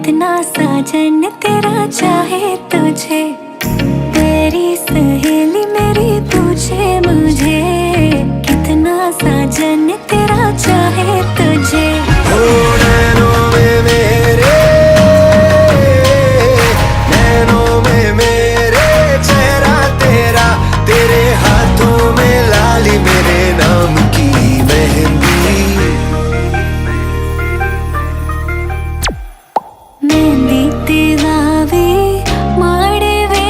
कितना साजन तेरा चाहे तुझे, तेरी सहेली मेरी पूछे मुझे, कितना साजन तेरा चाहे तुझे। ओ नैनों में मेरे, नैनों में मेरे चेहरा तेरा, तेरे हाथों में लाली मेरे नाम की मेहंदी। मेहंदी तेरावे माड़े वे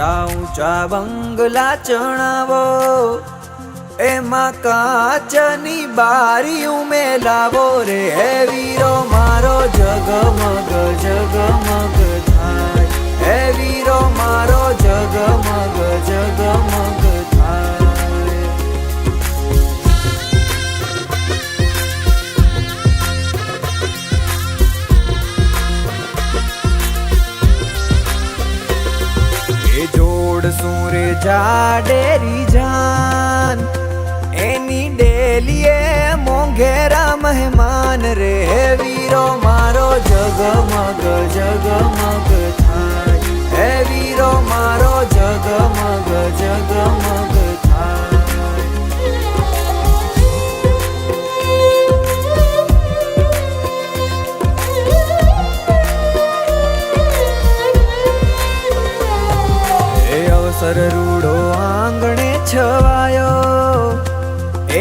ઊંચા ઊંચા બંગલા ચણાવો, એમાં કાચની બારીયું મેલાવો રે. હે વીરો મારો જગમગ જગમગ થાય, હે વીરો મારો જગમગ જગમગ થાય. એ જોડશું રે જાડેરી જાન, એની ડેલીએ મોંઘેરા મહેમાન રે. હે વીરો મારો જગમગ જગમગ થાય, હે વીરો મારો જગમગ જગમગ થાય. એ અવસર રૂડો આંગણે છવાયો,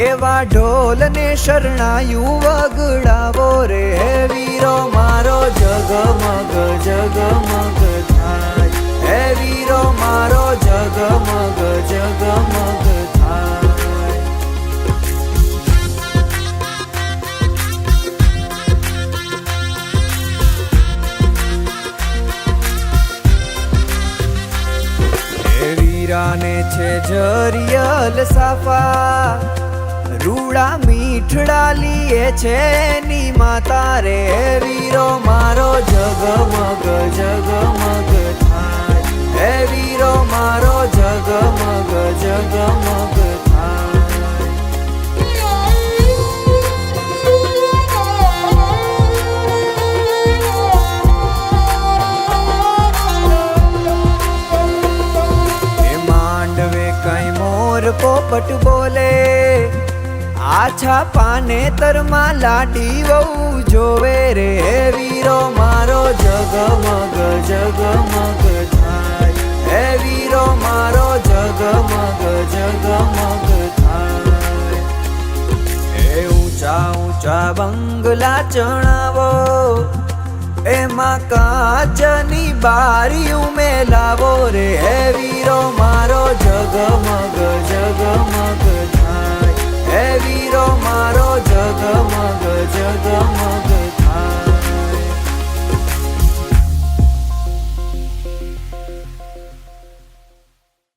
એવા ઢોલ ને શરણાયું વગડાવો રે. હે વીરો મારો જગમગ જગમગ થાય, હે વીરો મારો જગમગ જગમગ થાય. હે વીરાને છે જરિયલ સાફા, રૂડા મીઠડા લીએ છે એની માતા રે. હે વીરો મારો જગમગ જગમગ થાય, હે વીરો મારો જગમગ જગમગ થાય. એ માંડવે કઈ મોર પોપટ બોલે, આછા પાને તરમાં લાડી વહુ જોવે રે. હે વીરો મારો જગમગ જગમગ થાય, હે વીરો મારો જગમગ જગમગ થાય. એ ઊંચા ઊંચા બંગલા ચણાવો, એમાં કાચની બારીયું મેલાવો રે. હે વીરો મારો જગમગ જગમગ થાય, હે વીરો મારો